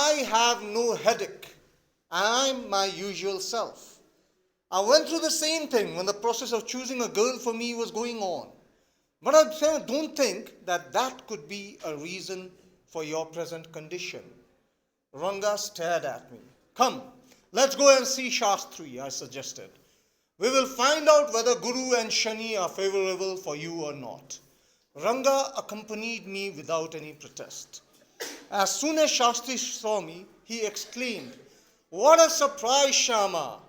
I have no headache. I'm my usual self. I went through the same thing when the process of choosing a girl for me was going on. But I don't think that that could be a reason for your present condition. Ranga stared at me. Come, let's go and see Shastri, I suggested. We will find out whether Guru and Shani are favorable for you or not. Ranga accompanied me without any protest. As soon as Shastri saw me, he exclaimed, "What a surprise, Shama!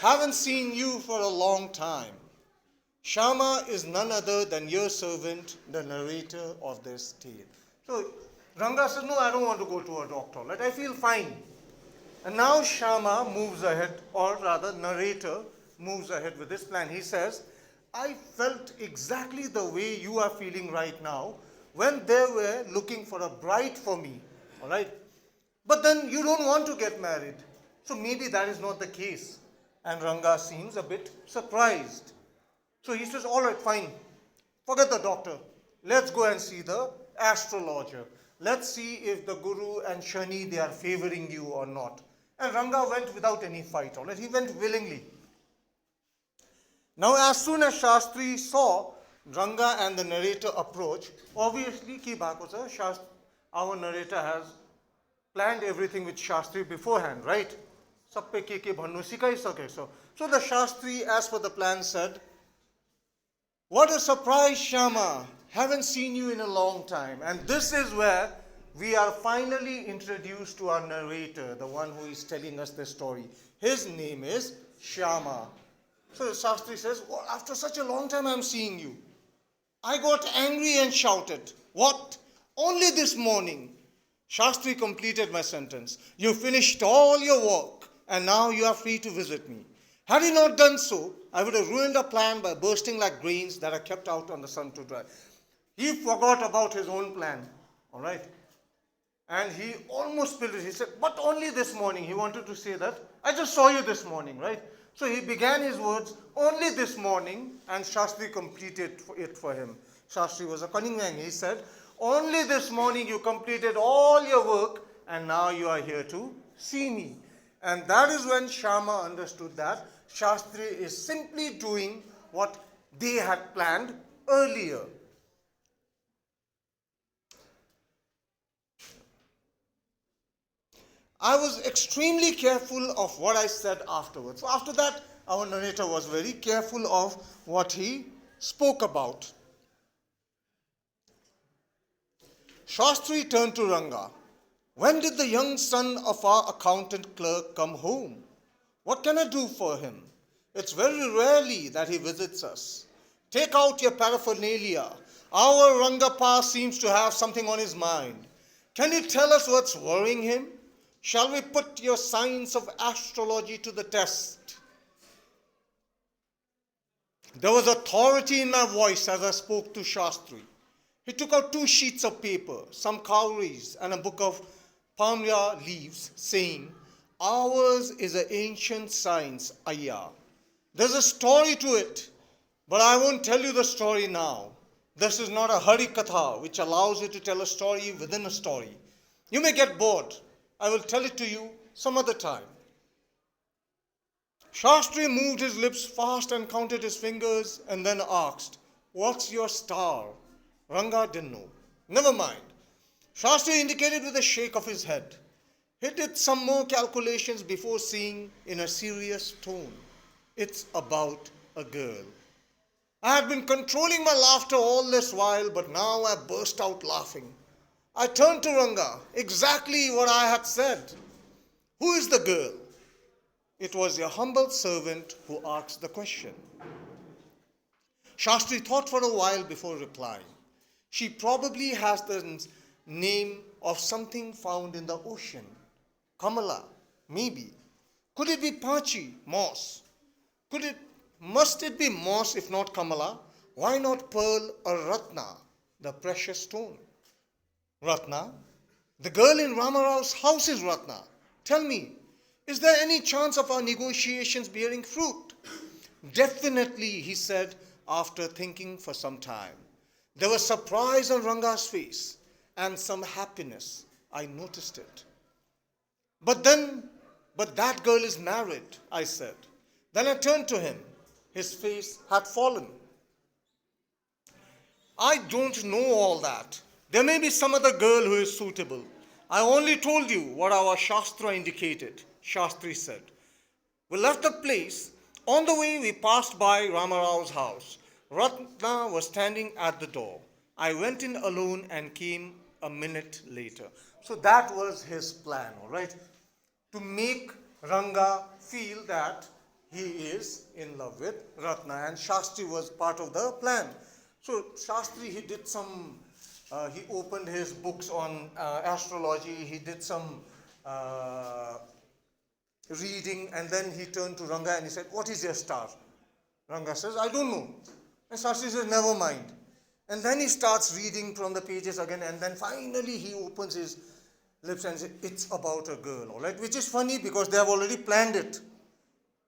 Haven't seen you for a long time." Shama is none other than your servant, the narrator of this tale. So Ranga says, "No, I don't want to go to a doctor. I feel fine." And now Shama moves ahead, or rather narrator moves ahead with this plan. He says, "I felt exactly the way you are feeling right now when they were looking for a bride for me. All right? But then you don't want to get married. So maybe that is not the case." And Ranga seems a bit surprised. So he says, "All right, fine. Forget the doctor. Let's go and see the astrologer. Let's see if the Guru and Shani, they are favoring you or not." And Ranga went without any fight. All right? He went willingly. Now, as soon as Shastri saw Ranga and the narrator approach, obviously, our narrator has planned everything with Shastri beforehand, right? So the Shastri, as per the plan, said, "What a surprise, Shama! Haven't seen you in a long time." And this is where we are finally introduced to our narrator, the one who is telling us the story. His name is Shama. So Shastri says, "Well, after such a long time I'm seeing you." I got angry and shouted, "What? Only this morning?" Shastri completed my sentence. "You finished all your work and now you are free to visit me. Had he not done so, I would have ruined our plan by bursting like grains that are kept out on the sun to dry." He forgot about his own plan, all right? And he almost spilled it. He said, "But only this morning." He wanted to say that, "I just saw you this morning," right? So he began his words, "Only this morning," and Shastri completed it for him. Shastri was a cunning man. He said, "Only this morning you completed all your work and now you are here to see me." And that is when Shama understood that Shastri is simply doing what they had planned earlier. I was extremely careful of what I said afterwards. So after that, our narrator was very careful of what he spoke about. Shastri turned to Ranga. "When did the young son of our accountant clerk come home? What can I do for him? It's very rarely that he visits us. Take out your paraphernalia. Our Rangappa seems to have something on his mind. Can you tell us what's worrying him? Shall we put your science of astrology to the test?" There was authority in my voice as I spoke to Shastri. He took out 2 sheets of paper, some cowries, and a book of palmyra leaves, saying, "Ours is an ancient science, Ayya. There's a story to it, but I won't tell you the story now. This is not a Hari Katha, which allows you to tell a story within a story. You may get bored. I will tell it to you some other time." Shastri moved his lips fast and counted his fingers and then asked, "What's your star?" Ranga didn't know. "Never mind." Shastri indicated with a shake of his head. He did some more calculations before saying in a serious tone, "It's about a girl." I had been controlling my laughter all this while, but now I burst out laughing. I turned to Ranga, exactly what I had said. "Who is the girl?" It was your humble servant who asked the question. Shastri thought for a while before replying. "She probably has the name of something found in the ocean. Kamala, maybe. Could it be Pachi, moss? Must it be moss if not Kamala? Why not pearl or Ratna, the precious stone?" "Ratna? The girl in Ramarao's house is Ratna. Tell me, is there any chance of our negotiations bearing fruit?" "Definitely," he said after thinking for some time. There was surprise on Ranga's face and some happiness. I noticed it. But that girl is married, I said. Then I turned to him. His face had fallen. I don't know all that. There may be some other girl who is suitable. I only told you what our Shastra indicated, Shastri said. We left the place. On the way, we passed by Ramarao's house. Ratna was standing at the door. I went in alone and came a minute later. So that was his plan, all right? To make Ranga feel that he is in love with Ratna, and Shastri was part of the plan. So Shastri, he did some, he opened his books on astrology, he did some reading, and then he turned to Ranga and he said, "What is your star?" Ranga says, "I don't know." And Shastri says, "Never mind." And then he starts reading from the pages again, and then finally he opens his lips and says, "It's about a girl," all right? Which is funny because they have already planned it.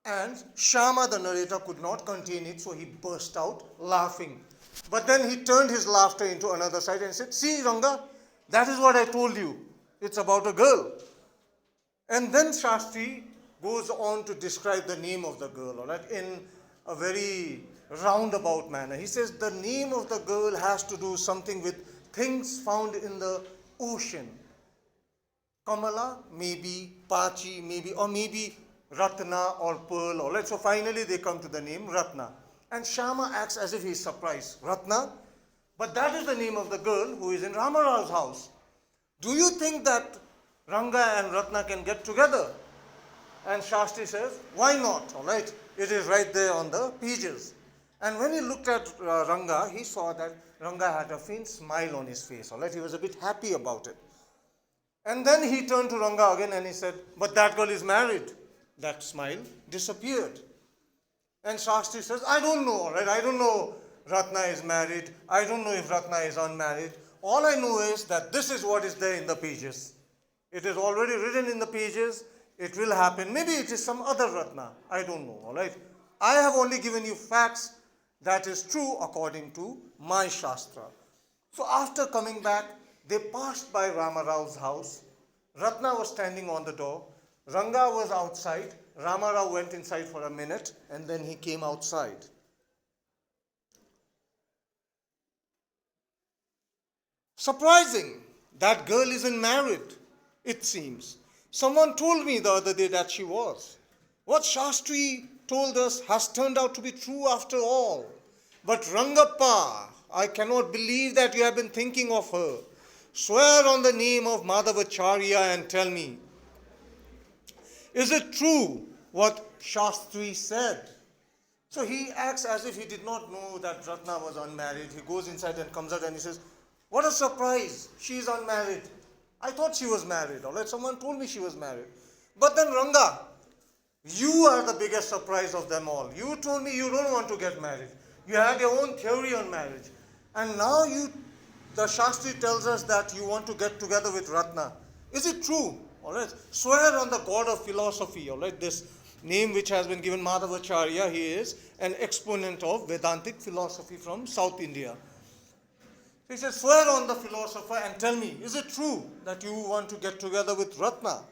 And Shama, the narrator, could not contain it, so he burst out laughing. But then he turned his laughter into another side and said, "See, Ranga, that is what I told you. It's about a girl." And then Shastri goes on to describe the name of the girl, all right, in a very roundabout manner. He says the name of the girl has to do something with things found in the ocean. Kamala, maybe, Pachi, maybe, or maybe Ratna or Pearl, all right. So finally they come to the name Ratna. And Shama acts as if he is surprised. "Ratna? But that is the name of the girl who is in Ramarao's house. Do you think that Ranga and Ratna can get together?" And Shastri says, "Why not? All right. It is right there on the pages." And when he looked at Ranga, he saw that Ranga had a faint smile on his face. All right. He was a bit happy about it. And then he turned to Ranga again and he said, "But that girl is married." That smile disappeared. And Shastri says, "I don't know, all right? I don't know Ratna is married. I don't know if Ratna is unmarried. All I know is that this is what is there in the pages. It is already written in the pages. It will happen. Maybe it is some other Ratna. I don't know, all right? I have only given you facts that is true according to my Shastra." So after coming back, they passed by Ramarao's house. Ratna was standing on the door. Ranga was outside. Ramarao went inside for a minute and then he came outside. Surprising, that girl isn't married, it seems. Someone told me the other day that she was. What Shastri told us has turned out to be true after all. But Rangappa, I cannot believe that you have been thinking of her. Swear on the name of Madhavacharya and tell me, is it true what Shastri said? So he acts as if he did not know that Ratna was unmarried. He goes inside and comes out and he says, "What a surprise, she is unmarried. I thought she was married, all right? Someone told me she was married." But then Ranga, you are the biggest surprise of them all. You told me you don't want to get married. You had your own theory on marriage. And now the Shastri tells us that you want to get together with Ratna. Is it true? All right. Swear on the god of philosophy, all right? This name which has been given Madhavacharya, he is an exponent of Vedantic philosophy from South India. He says, swear on the philosopher and tell me, is it true that you want to get together with Ratna?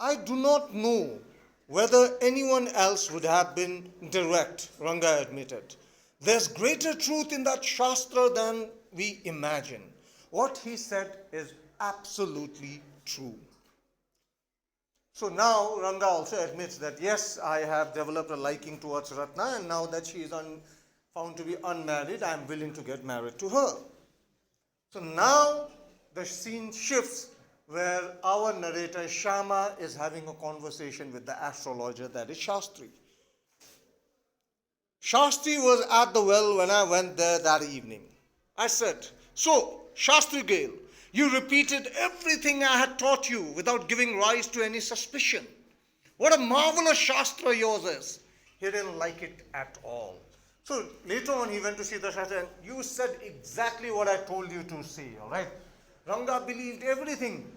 I do not know whether anyone else would have been direct, Ranga admitted. There's greater truth in that Shastra than we imagine. What he said is absolutely true. So now Ranga also admits that yes, I have developed a liking towards Ratna, and now that she is found to be unmarried, I am willing to get married to her. So now the scene shifts where our narrator Shama is having a conversation with the astrologer, that is Shastri. Shastri was at the well when I went there that evening. I said, "So, Shastri Gale, you repeated everything I had taught you without giving rise to any suspicion. What a marvelous Shastra yours is." He didn't like it at all. So later on he went to see the Shastra and, "You said exactly what I told you to say, all right?" Ranga believed everything.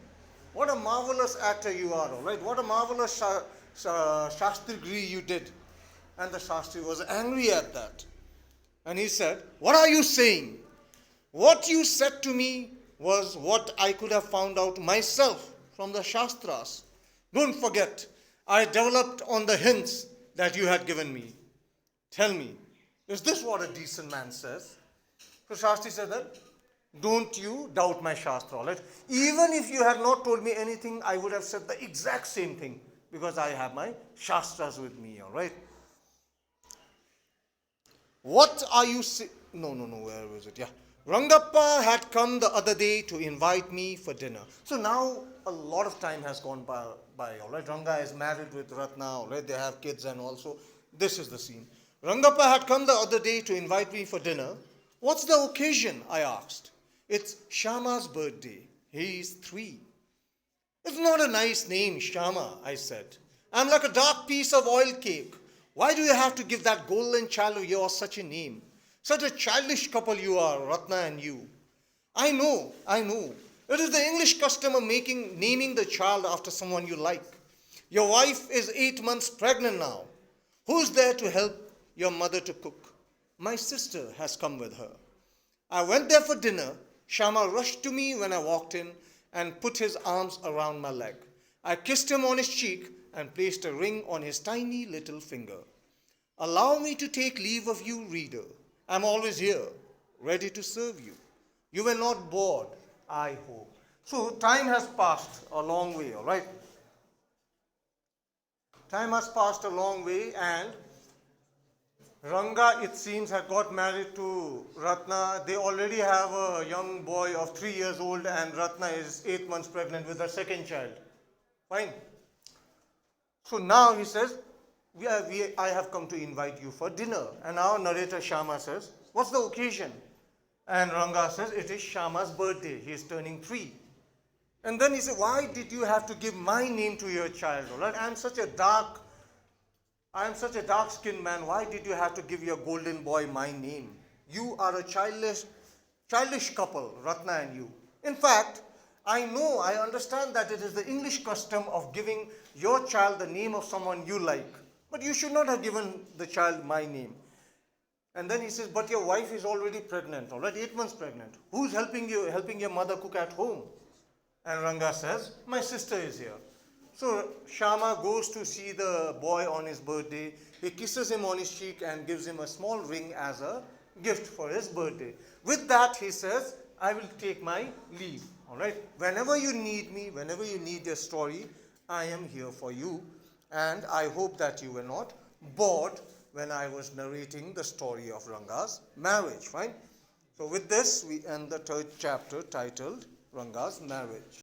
What a marvelous actor you are, all right? What a marvelous Shastrigri you did. And the Shastri was angry at that. And he said, "What are you saying? What you said to me was what I could have found out myself from the Shastras. Don't forget, I developed on the hints that you had given me. Tell me, is this what a decent man says?" So Shastri said that, "Don't you doubt my Shastra, all right? Even if you had not told me anything, I would have said the exact same thing because I have my Shastras with me, all right? What are you saying?" No, where was it? Yeah. "Rangappa had come the other day to invite me for dinner." So now a lot of time has gone by, all right? Ranga is married with Ratna, all right? They have kids and also this is the scene. "Rangappa had come the other day to invite me for dinner. What's the occasion?" I asked. "It's Shama's birthday. He's 3. "It's not a nice name, Shama," I said. "I'm like a dark piece of oil cake. Why do you have to give that golden child of yours such a name? Such a childish couple you are, Ratna and you." I know. It is the English custom of naming the child after someone you like. Your wife is 8 months pregnant now. Who's there to help your mother to cook? My sister has come with her." I went there for dinner. Shama rushed to me when I walked in and put his arms around my leg. I kissed him on his cheek and placed a ring on his tiny little finger. "Allow me to take leave of you, reader. I'm always here, ready to serve you. You were not bored, I hope." So time has passed a long way, all right? Time has passed a long way, and Ranga, it seems, had got married to Ratna. They already have a young boy of 3 years old, and Ratna is 8 months pregnant with her second child. Fine. So now he says, I have come to invite you for dinner. And our narrator Shama says, "What's the occasion?" And Ranga says, "It is Shama's birthday. He is turning 3. And then he said, "Why did you have to give my name to your child? All right? I am such a dark-skinned man. Why did you have to give your golden boy my name? You are a childish couple, Ratna and you. In fact, I understand that it is the English custom of giving your child the name of someone you like. But you should not have given the child my name." And then he says, "But your wife is already pregnant, already 8 months pregnant. Who's helping your mother cook at home?" And Ranga says, "My sister is here." So Shama goes to see the boy on his birthday. He kisses him on his cheek and gives him a small ring as a gift for his birthday. With that, he says, "I will take my leave." All right? Whenever you need me, whenever you need a story, I am here for you. And I hope that you were not bored when I was narrating the story of Ranga's marriage. Fine? So with this, we end the 3rd chapter titled Ranga's Marriage.